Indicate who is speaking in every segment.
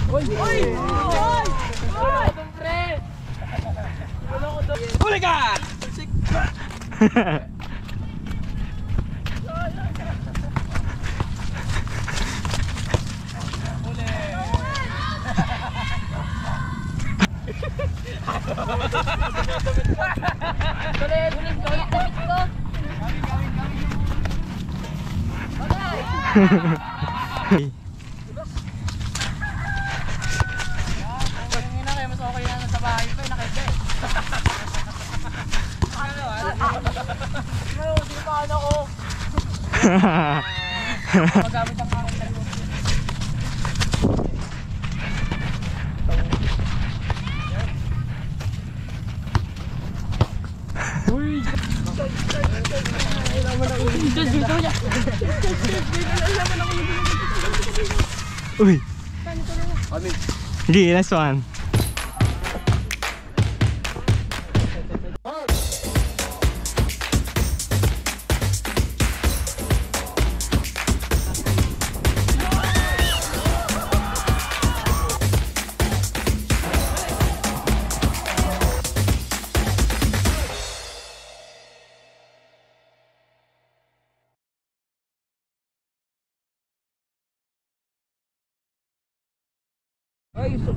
Speaker 1: Uy! Uy! Uy! Wala ko dun, pre! Wala ko dun! Huli ka! Mas okay na sa bahay pa, nakita eh. Hindi pa ano ko. Magamit ang aking dalawa. Uy!
Speaker 2: Uy! Sige, last one.
Speaker 1: Ay, so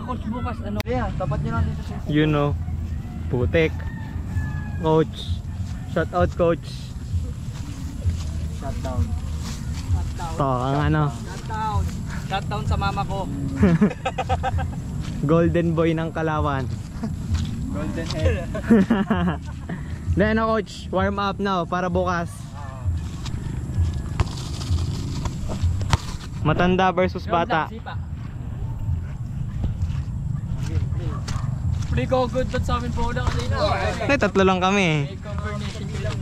Speaker 1: coach bukas ano? Yeah, tapat niyo lang dito sa
Speaker 2: You know, putik. Coach. Shout out, coach.
Speaker 1: shutdown.
Speaker 2: To, ang ano,
Speaker 1: Shutdown. Shutdown sa mama ko.
Speaker 2: golden boy ng Kalawan.
Speaker 1: Golden head.
Speaker 2: Then ano, coach, warm up now para bukas. Matanda versus bata.
Speaker 1: Pre ko good dot sa amin po na kanina.
Speaker 2: Ay, tatlo lang kami.
Speaker 1: Combination ko lang.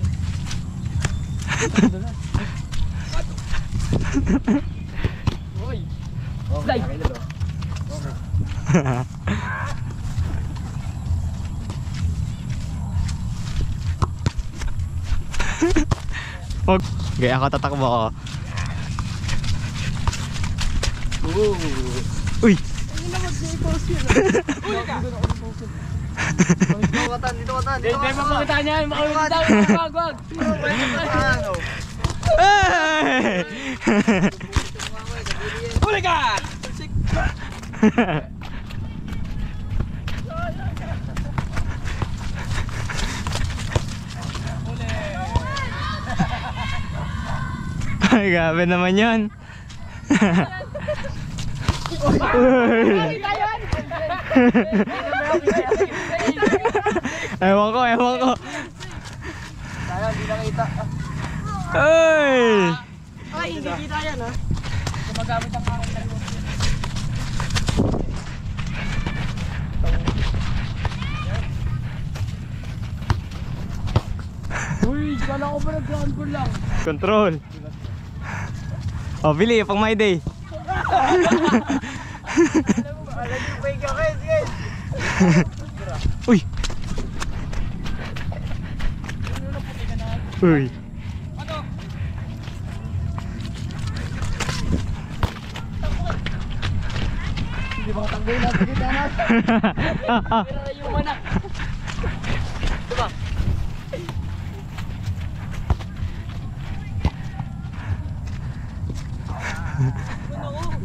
Speaker 1: Oy. Slide.
Speaker 2: Okay, ako tatakbo ako. Uy!
Speaker 1: Hindi na mag-i-post yun. Uli ka! Dito ka tan, dito ka tan. Hindi makakita niya, makakita niya. Wag, wag.
Speaker 2: Hey!
Speaker 1: Uli ka!
Speaker 2: Ay, gabi naman yun. Ewan ko, ewan ko.
Speaker 1: Kaya, hindi nakita.
Speaker 2: Ay!
Speaker 1: Ay, hindi kita yan ha. Gumagamit ang aking dalawa. Uy, kala ko ba nag-ground ball lang?
Speaker 2: Control. Oh, Billy, pang my day.
Speaker 1: Alam niyo ba yung guys?
Speaker 2: Uy! Uy!
Speaker 1: Ano? Hindi ba katanggoy natin kita na? Pero yung manak. Diba?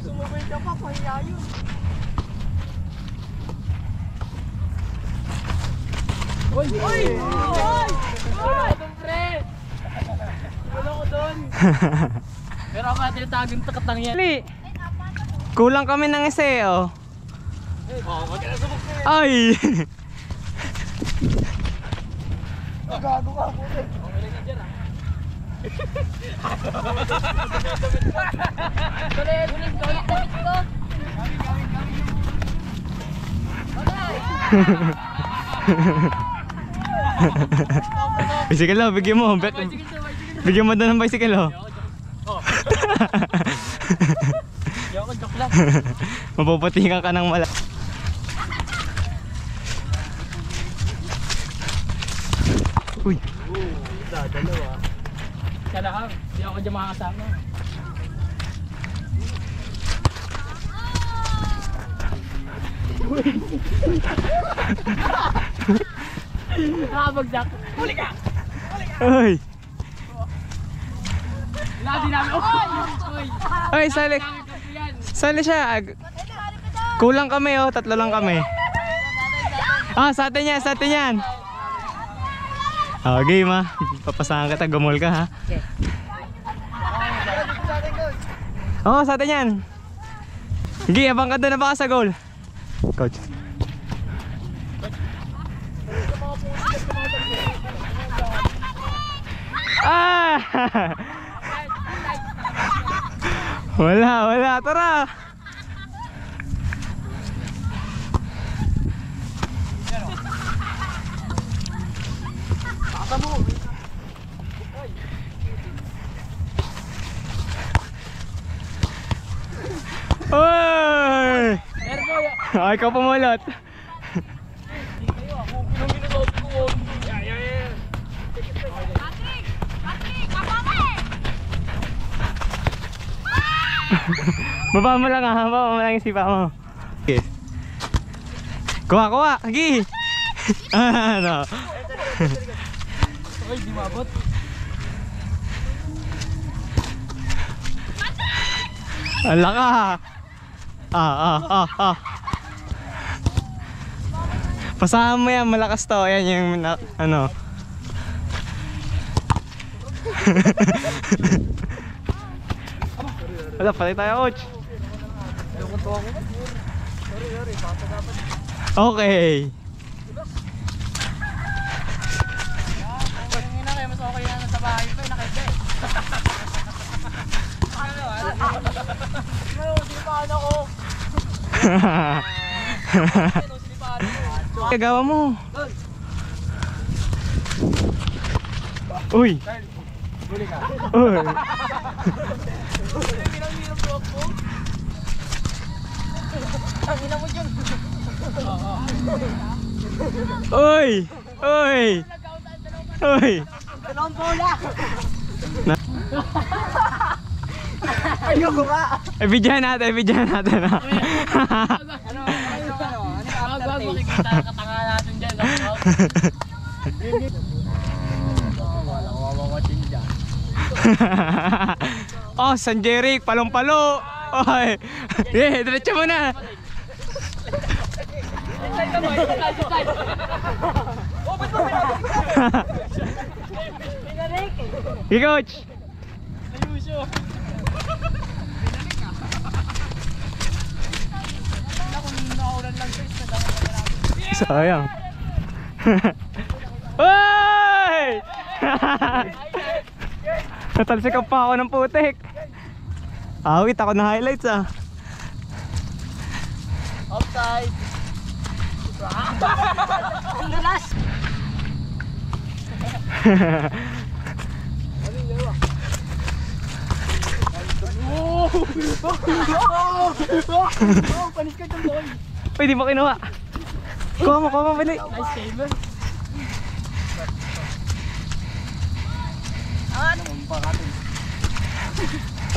Speaker 1: Sumabay ka pa, pahiya yun. Uy! Uy! Uy! Wala ko dun, pre! Wala ko dun! Pero ako natin tinatagong takatang yan.
Speaker 2: Billy! Kulang kami ng isa eh, oh.
Speaker 1: Wag ka na subok na yan.
Speaker 2: Ay!
Speaker 1: Gago ka po eh. Okay lang yan dyan ah. Tulit, tulit, tulit, tulit ko.
Speaker 2: Bicycle oh, bigyan mo. Bigyan mo doon ng bicycle oh.
Speaker 1: Yoko, joke lang.
Speaker 2: Mapuputingan ka ng mala. Uy!
Speaker 1: Dalawa. Isa lang, hindi ako dyan makakasama. Nakabagdak. Huli ka!
Speaker 2: Uy!
Speaker 1: Lagi namin. Oy!
Speaker 2: Uy, sali. Sali siya. Kulang kami oh, 3 lang kami. Ah, sa atin yan, sa atin yan. Oh, game ha. Papasahan kita, gumol ka ha. Oo, sa atin yan. Gi, abang ka doon na baka sa goal. Coach. Ah! Wala, tara. Oy! Ay, ikaw pumulot. Baba mo lang ha, baba mo lang yung sipa mo. Okay. Kuha, Gi! Ano?
Speaker 1: Oy, di mabot.
Speaker 2: Ala ka! Pasahan mo yan, malakas to. Ayan yung ano. Wala, patay tayo, coach. Okay.
Speaker 1: Kanina kayo, mas okay na sa bahay pa, nakita eh. Sinipahan ako.
Speaker 2: Gawa mo. Uy.
Speaker 1: Huli ka.
Speaker 2: Uy.
Speaker 1: Tangina mo dyan.
Speaker 2: Uy.
Speaker 1: Dalawang bola.
Speaker 3: Ayoko nga.
Speaker 2: Ibigyan natin ha.
Speaker 1: Ano makikita katanga natin dyan. Wala ko mawawachin dyan.
Speaker 2: Oh, San Jeric, palong-palo. Oy. Diretso mo na.
Speaker 1: Inside ka mo, inside. Oh, ba't mo pinabalik?
Speaker 2: Hey, coach.
Speaker 1: Ayusyo.
Speaker 2: Sayang. Oy! Natalsikan pa ako ng putik. Awit ako na highlights ah.
Speaker 1: Offside.
Speaker 3: Dulas.
Speaker 1: Panis ka dyan, boy.
Speaker 2: Pwede mo kinuha. Kuha mo, bali.
Speaker 1: Nice save.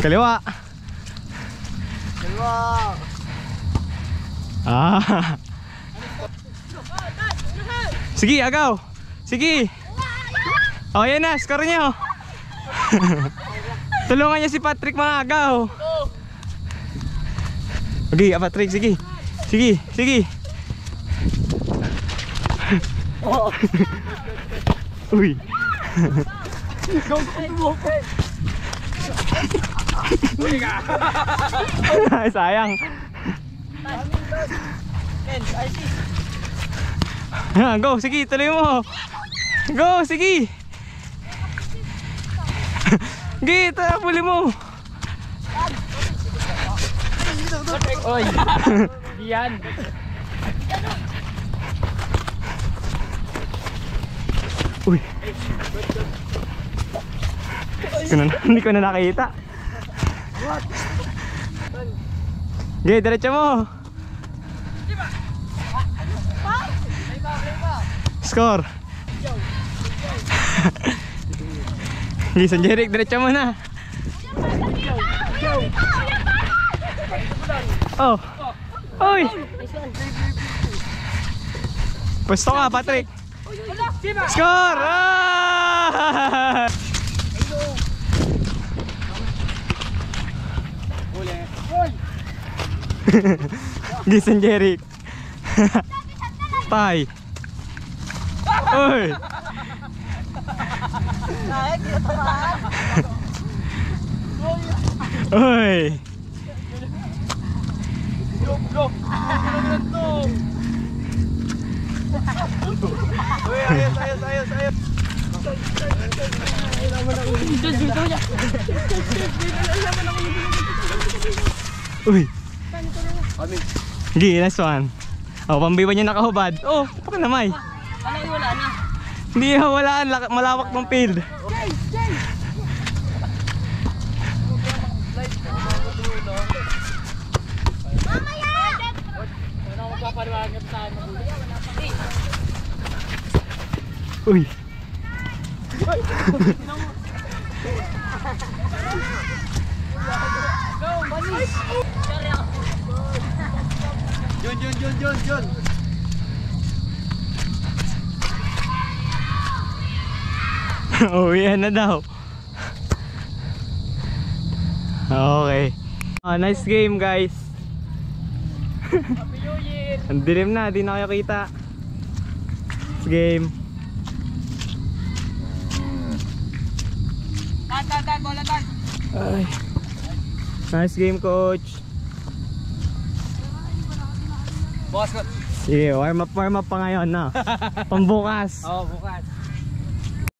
Speaker 2: Kaliwa. Ah. Sige, agaw. Sige. Oh, yan na, score niyo. Tulungan niya si Patrick mga agaw. Okay, Patrick, sige. Sige. Uy. Sayang. Go, sige, tuloy mo. Go, sige. Sige, puli mo.
Speaker 1: Oy. Diyan.
Speaker 2: Uy. Hindi ko na nakita. Okay, diretso mo. Score. Okay, San Jeric, diretso mo na. Oh. Uy. Pwesto ka, Patrick. Score! Ah! Gison Jeric. Tay. Uy. Uy. Uy. Sige, last one. Oh, pambiwan niya nakahubad. Oh, baka namay.
Speaker 1: Wala na.
Speaker 2: Hindi hawalaan, malawak ng field. Uy.
Speaker 1: Jun.
Speaker 2: Oh, yan na daw. Okay. Nice game, guys. Ang dilim na, di na kayo kita. Nice game. Ay. Nice game, coach.
Speaker 1: Boss,
Speaker 2: Sige, warm up pa ngayon na. Pambukas.
Speaker 1: bukas.